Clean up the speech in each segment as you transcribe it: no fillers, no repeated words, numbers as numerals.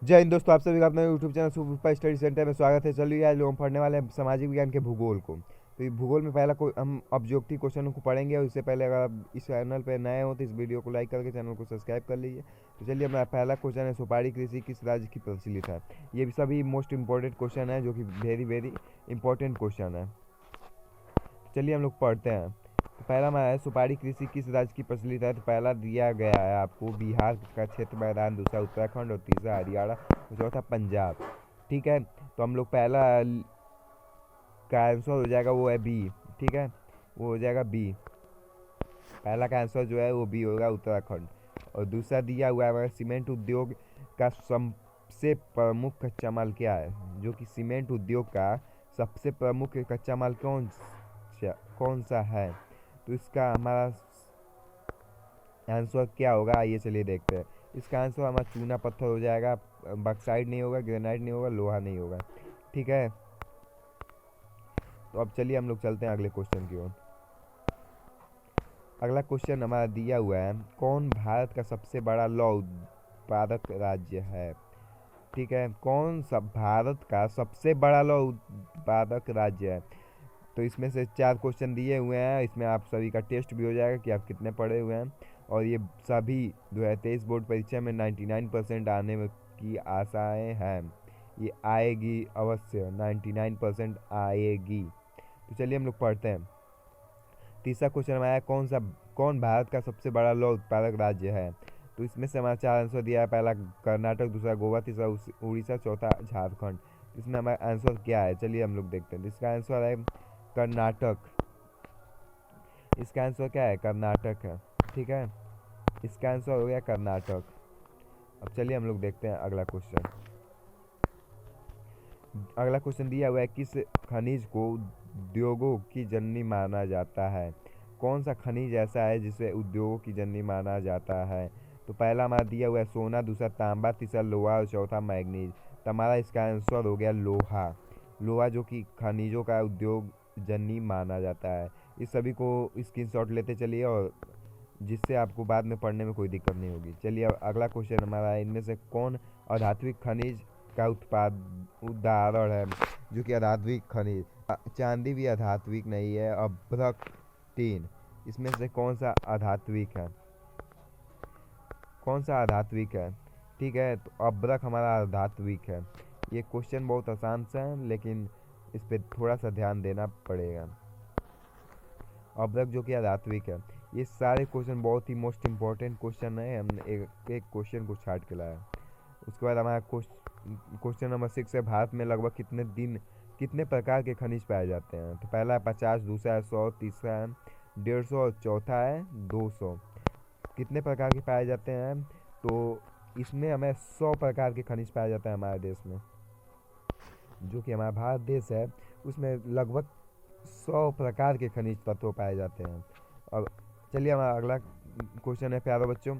जय हिंद दोस्तों, आप सभी का अपना YouTube channel super study centre में स्वागत है। चलिए आज हम पढ़ने वाले हैं सामाजिक विज्ञान के भूगोल को। तो ये भूगोल में पहला हम ऑब्जेक्टिव क्वेश्चन को पढ़ेंगे, और इससे पहले अगर आप इस चैनल पर नए हो तो इस वीडियो को लाइक करके चैनल को सब्सक्राइब कर लीजिए। तो चलिए हमारा पहला क्वेश्चन है, सुपारी कृषि किस राज्य की प्रचलित है। ये भी सभी मोस्ट इंपॉर्टेंट क्वेश्चन है, जो कि वेरी वेरी इंपॉर्टेंट क्वेश्चन है। चलिए हम लोग पढ़ते हैं। तो पहला हमारा है, सुपारी कृषि किस राज्य की प्रचलित है। तो पहला दिया गया है आपको बिहार का क्षेत्र मैदान, दूसरा उत्तराखंड और तीसरा हरियाणा और चौथा पंजाब। ठीक है, तो हम लोग पहला का आंसर हो जाएगा वो है बी। ठीक है, वो हो जाएगा बी। पहला का आंसर जो है वो बी होगा, उत्तराखंड। और दूसरा दिया हुआ है हमारा, सीमेंट उद्योग का सबसे प्रमुख कच्चा माल क्या है। जो कि सीमेंट उद्योग का सबसे प्रमुख कच्चा माल कौन सा है। तो इसका हमारा आंसर क्या होगा, आइए चलिए देखते हैं। इसका आंसर हमारा चूना पत्थर हो जाएगा। बक्साइड नहीं होगा, ग्रेनाइट नहीं होगा, लोहा नहीं होगा। ठीक है, तो अब चलिए हम लोग चलते हैं अगले क्वेश्चन की ओर। अगला क्वेश्चन हमारा दिया हुआ है, कौन भारत का सबसे बड़ा लौह उत्पादक राज्य है। ठीक है, कौन सा भारत का सबसे बड़ा लौह उत्पादक राज्य है। तो इसमें से चार क्वेश्चन दिए हुए हैं। इसमें आप सभी का टेस्ट भी हो जाएगा कि आप कितने पढ़े हुए हैं। और ये सभी 2023 बोर्ड परीक्षा में 99% आने की आशाएं हैं। ये आएगी अवश्य, 99% आएगी। तो चलिए हम लोग पढ़ते हैं। तीसरा क्वेश्चन हमारा, कौन भारत का सबसे बड़ा लौह उत्पादक राज्य है। तो इसमें से हमारा चार आंसर दिया है। पहला कर्नाटक, दूसरा गोवा, तीसरा उड़ीसा, चौथा झारखंड। इसमें हमारा आंसर क्या है, चलिए हम लोग देखते हैं। तो इसका आंसर है कर्नाटक। इसका आंसर क्या है, कर्नाटक है। ठीक है, इसका आंसर हो गया कर्नाटक। अब चलिए हम लोग देखते हैं अगला क्वेश्चन। अगला क्वेश्चन दिया हुआ है, किस खनिज को उद्योगों की जननी माना जाता है। कौन सा खनिज ऐसा है जिसे उद्योगों की जननी माना जाता है। तो पहला हमारा दिया हुआ है सोना, दूसरा तांबा, तीसरा लोहा और चौथा मैग्नीज। तो हमारा इसका आंसर हो गया लोहा। लोहा जो कि खनिजों का उद्योग जननी माना जाता है। इस सभी को स्क्रीनशॉट लेते चलिए, और जिससे आपको बाद में पढ़ने में कोई दिक्कत नहीं होगी। चलिए अब अगला क्वेश्चन हमारा है, इनमें से कौन अधात्विक खनिज का उत्पाद उदाहरण है। जो कि अधात्विक खनिज, चांदी भी अधात्विक नहीं है। अभ्रक टीन, इसमें से कौन सा अधात्विक है, कौन सा अधात्विक है। ठीक है, तो अभ्रक हमारा अधात्विक है। ये क्वेश्चन बहुत आसान सा है, लेकिन इस पर थोड़ा सा ध्यान देना पड़ेगा। अभ्रक जो कि अधात्विक है। ये सारे क्वेश्चन बहुत ही मोस्ट इंपॉर्टेंट क्वेश्चन है। हमने एक एक क्वेश्चन को छाट के लाया। उसके बाद हमारा क्वेश्चन नंबर 6 है, भारत में लगभग कितने प्रकार के खनिज पाए जाते हैं। तो पहला है 50, दूसरा है 100, तीसरा है 150 और चौथा है 200। कितने प्रकार के पाए जाते हैं। तो इसमें हमें 100 प्रकार के खनिज पाए जाते हैं हमारे देश में। जो कि हमारा भारत देश है, उसमें लगभग 100 प्रकार के खनिज तत्व पाए जाते हैं। अब चलिए हमारा अगला क्वेश्चन है प्यारे बच्चों।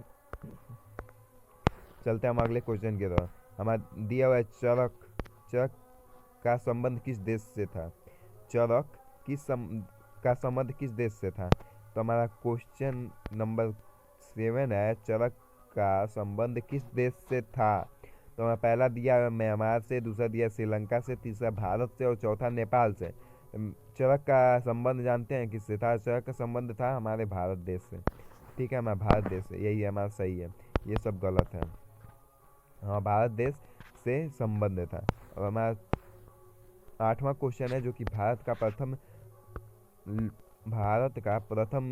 चलते हैं हम अगले क्वेश्चन की तरफ। हमारा दिया हुआ है, चरक चरक का संबंध किस देश से था। चरक का संबंध किस देश से था। तो हमारा क्वेश्चन नंबर 7 है, चरक का संबंध किस देश से था। तो हमारा पहला दिया है म्यांमार से, दूसरा दिया श्रीलंका से, तीसरा भारत से और चौथा नेपाल से। चरक का संबंध जानते हैं किससे था। चरक का संबंध था हमारे भारत देश से। ठीक है, हमारा भारत देश से, यही हमारा सही है। ये सब गलत है। हाँ, भारत देश से संबंध था। अब हमारा 8वां क्वेश्चन है, जो कि भारत का प्रथम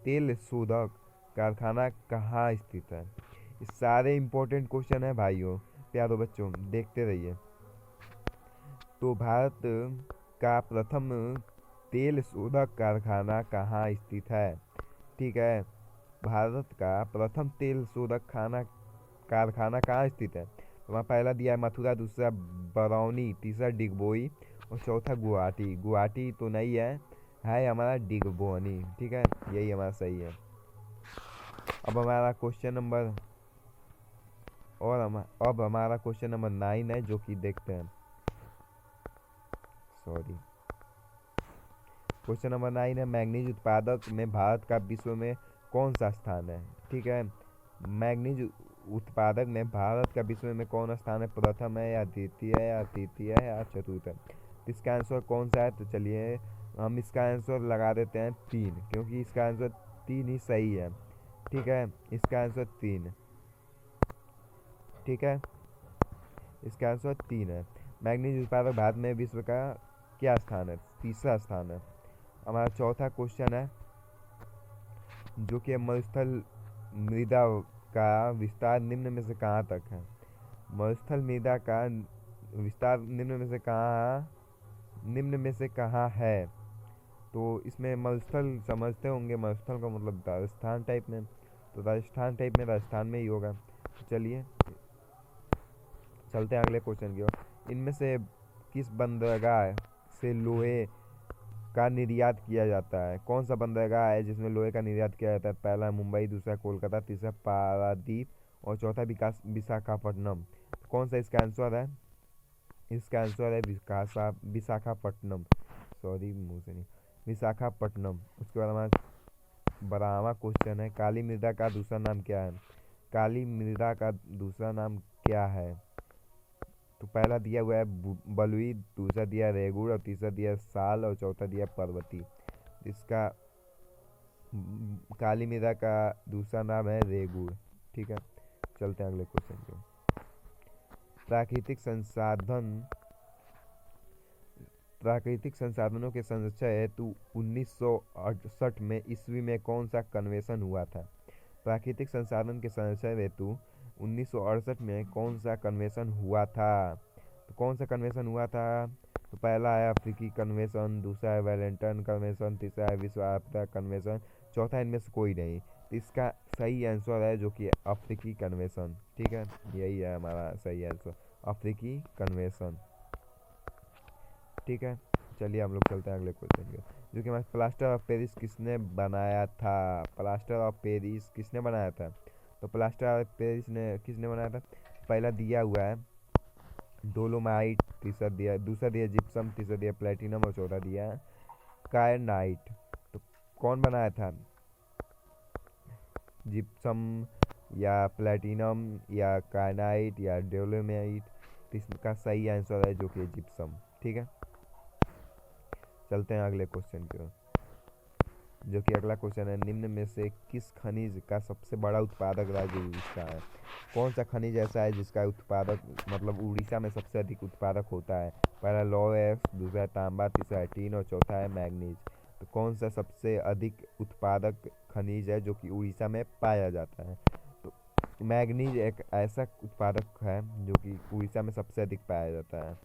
तेल शोधक कारखाना कहाँ स्थित है। ये सारे इंपॉर्टेंट क्वेश्चन है भाइयों, प्यारो बच्चों, देखते रहिए। तो भारत का प्रथम तेल शोधक कारखाना कहाँ स्थित है। ठीक है, भारत का प्रथम तेल शोधक कारखाना कहाँ स्थित है। तो वहाँ पहला दिया है मथुरा, दूसरा बरौनी, तीसरा डिगबोई और चौथा गुवाहाटी। गुवाहाटी तो नहीं है हमारा डिगबोनी। ठीक है, यही हमारा सही है। अब हमारा क्वेश्चन नंबर अब हमारा क्वेश्चन नंबर 9 है, जो कि देखते हैं। सॉरी, क्वेश्चन नंबर 9 है, मैग्नीज उत्पादक में भारत का विश्व में कौन सा स्थान है। ठीक है, मैग्नीज उत्पादक में भारत का विश्व में कौन स्थान है? प्रथम है या द्वितीय है या तृतीय है या चतुर्थ है? इसका आंसर कौन सा है? तो चलिए हम इसका आंसर लगा देते हैं 3, क्योंकि इसका आंसर 3 ही सही है। ठीक है, इसका आंसर 3। ठीक है, इसका आंसर 3 है। मैग्नीज उत्पादक भारत में विश्व का क्या स्थान है? तीसरा स्थान है। हमारा चौथा क्वेश्चन है जो कि मरुस्थल मृदा का विस्तार निम्न में से कहाँ तक है? मरुस्थल मृदा का विस्तार निम्न में से कहाँ है? तो इसमें मरुस्थल समझते होंगे, मरुस्थल का मतलब राजस्थान टाइप में, तो राजस्थान टाइप में राजस्थान में ही होगा। तो चलिए चलते हैं अगले क्वेश्चन की ओर। इनमें से किस बंदरगाह से लोहे का निर्यात किया जाता है? कौन सा बंदरगाह है जिसमें लोहे का निर्यात किया जाता है? पहला मुंबई, दूसरा कोलकाता, तीसरा पारादीप और चौथा विशाखापट्टनम। कौन सा इसका आंसर है? इसका आंसर है विशाखापट्टनम। सॉरी, मुंह से नहीं, विशाखापट्टनम। उसके बाद हमारा 12वां क्वेश्चन है, काली मृदा का दूसरा नाम क्या है? काली मृदा का दूसरा नाम क्या है? तो पहला दिया हुआ है बलुई, दूसरा दिया रेगुड़ और तीसरा दिया साल और चौथा दिया पर्वती। इसका काली मृदा का दूसरा नाम है रेगुड़। ठीक है, चलते हैं अगले क्वेश्चन पे। प्राकृतिक संसाधन प्राकृतिक संसाधनों के संरक्षण हेतु 1968 में ईस्वी में कौन सा कन्वेंशन हुआ था? प्राकृतिक संसाधन के संरक्षण हेतु 1968 में कौन सा कन्वेंशन हुआ था? तो कौन सा कन्वेंशन हुआ था? तो पहला है अफ्रीकी कन्वेंशन, दूसरा है वेलिंगटन कन्वेंशन, तीसरा है विश्व आपदा कन्वेंशन, चौथा इनमें से कोई नहीं। तो इसका सही आंसर है जो कि अफ्रीकी कन्वेंशन। ठीक है, यही है हमारा सही आंसर, अफ्रीकी कन्वेंशन। ठीक है, चलिए हम लोग चलते हैं अगले क्वेश्चन के, जो कि हमारे प्लास्टर ऑफ पेरिस किसने बनाया था? प्लास्टर ऑफ पेरिस किसने बनाया था? तो प्लास्टर ऑफ पेरिस ने किसने बनाया था? पहला दिया हुआ है डोलोमाइट, दूसरा दिया जिप्सम, तीसरा दिया प्लेटिनम और चौथा दिया कायनाइट। तो कौन बनाया था? जिप्सम या प्लेटिनम या कायनाइट या डोलोमाइट? तो इसका सही आंसर है जो कि जिप्सम। ठीक है, चलते हैं अगले क्वेश्चन की ओर, जो कि अगला क्वेश्चन है, निम्न में से किस खनिज का सबसे बड़ा उत्पादक राज्य उड़ीसा है? कौन सा खनिज ऐसा है जिसका उत्पादक मतलब उड़ीसा में सबसे अधिक उत्पादक होता है? पहला लौह है, दूसरा तांबा, तीसरा है टीन और चौथा है मैग्नीज। तो कौन सा सबसे अधिक उत्पादक खनिज है जो कि उड़ीसा में पाया जाता है? तो मैग्नीज एक ऐसा उत्पादक है जो कि उड़ीसा में सबसे अधिक पाया जाता है।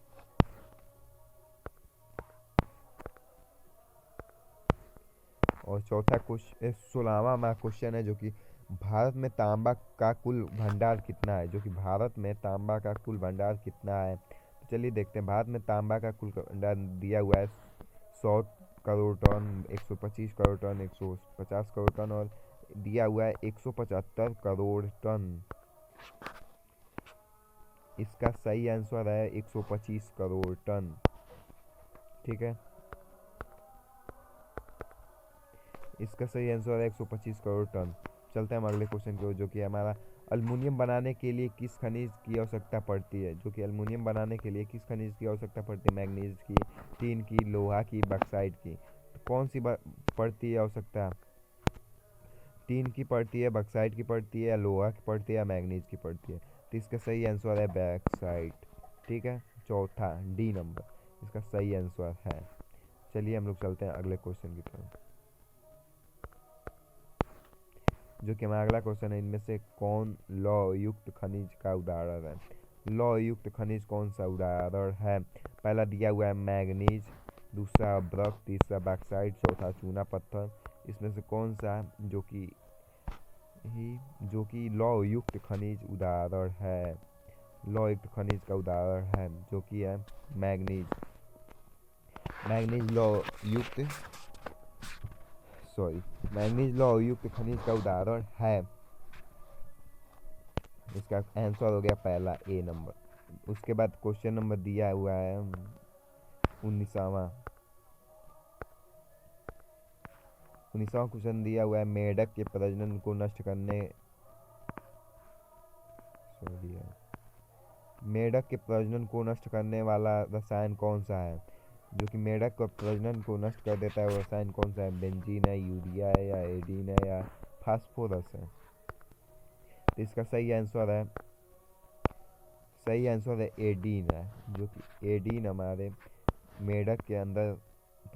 और चौथा क्वेश्चन 16वां क्वेश्चन है, जो कि भारत में तांबा का कुल भंडार कितना है? जो कि भारत में तांबा का कुल भंडार कितना है? तो चलिए देखते हैं। भारत में तांबा का कुल भंडार दिया हुआ है 100 crore ton, 125 crore ton, 150 crore ton और दिया हुआ है 175 करोड़ टन। इसका सही आंसर है 125 करोड़ टन। ठीक है, इसका सही आंसर है 125 करोड़ टन। चलते हैं हम अगले क्वेश्चन की ओर, जो कि हमारा अल्मुनियम बनाने के लिए किस खनिज की आवश्यकता पड़ती है? जो कि अल्मुनियम बनाने के लिए किस खनिज की आवश्यकता पड़ती है? मैग्नीज की, टीन की, लोहा की, बॉक्साइट की। तो कौन सी पड़ती है आवश्यकता? टीन की पड़ती है, बॉक्साइट की पड़ती है या लोहा की पड़ती है या मैग्नीज की पड़ती है? तो इसका सही आंसर है बॉक्साइट। ठीक है, चौथा डी नंबर इसका सही आंसर है। चलिए हम लोग चलते हैं अगले क्वेश्चन की तरफ, जो कि हमारा अगला क्वेश्चन है, इनमें से कौन लौह युक्त खनिज का उदाहरण है? लौह युक्त खनिज कौन सा उदाहरण है? पहला दिया हुआ है मैग्नीज, दूसरा ब्रक, तीसरा बॉक्साइट, चौथा चूना पत्थर। इसमें से कौन सा जो कि लौह युक्त खनिज उदाहरण है? लौह युक्त खनिज का उदाहरण है जो कि है मैग्नीज। मैग्नीज लौह युक्त मैग्नीज लौह युक्त खनिज का उदाहरण है। इसका आंसर हो गया पहला ए नंबर। उसके बाद क्वेश्चन नंबर दिया हुआ है 19वां क्वेश्चन दिया हुआ है, मेढक के प्रजनन को नष्ट करने आंसर दिया है। मेढक के प्रजनन को नष्ट करने वाला रसायन कौन सा है? जो कि मेढक का प्रजनन को नष्ट कर देता है वो रसायन कौन सा है? बेंजीन है, यूरिया है, या एडीन है, या फास्फोरस है? तो इसका सही आंसर है एडीन है। जो कि एडीन हमारे मेढक के अंदर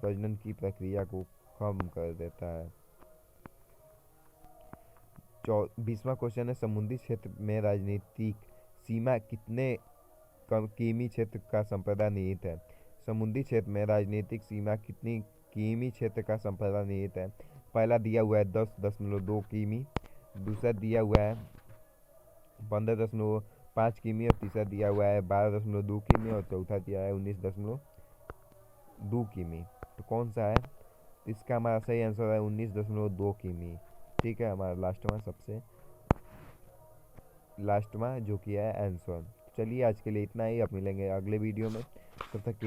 प्रजनन की प्रक्रिया को कम कर देता है। 20वां क्वेश्चन है, समुद्री क्षेत्र में राजनीतिक सीमा कितने किमी क्षेत्र का संप्रदाय निहित है? समुद्री क्षेत्र में राजनीतिक सीमा कितनी किमी क्षेत्र का संप्रदाय निहित है? पहला दिया हुआ है 10.2 किमी, दूसरा दिया हुआ है 15.5 किमी, और तीसरा दिया हुआ है 12.2 किमी, और चौथा दिया है 19.2 किमी। तो कौन सा है? इसका हमारा सही आंसर है 19.2 किमी। ठीक है, हमारा लास्ट में जो किया है आंसर। चलिए आज के लिए इतना ही, अब मिलेंगे अगले वीडियो में, तब तक के लिए।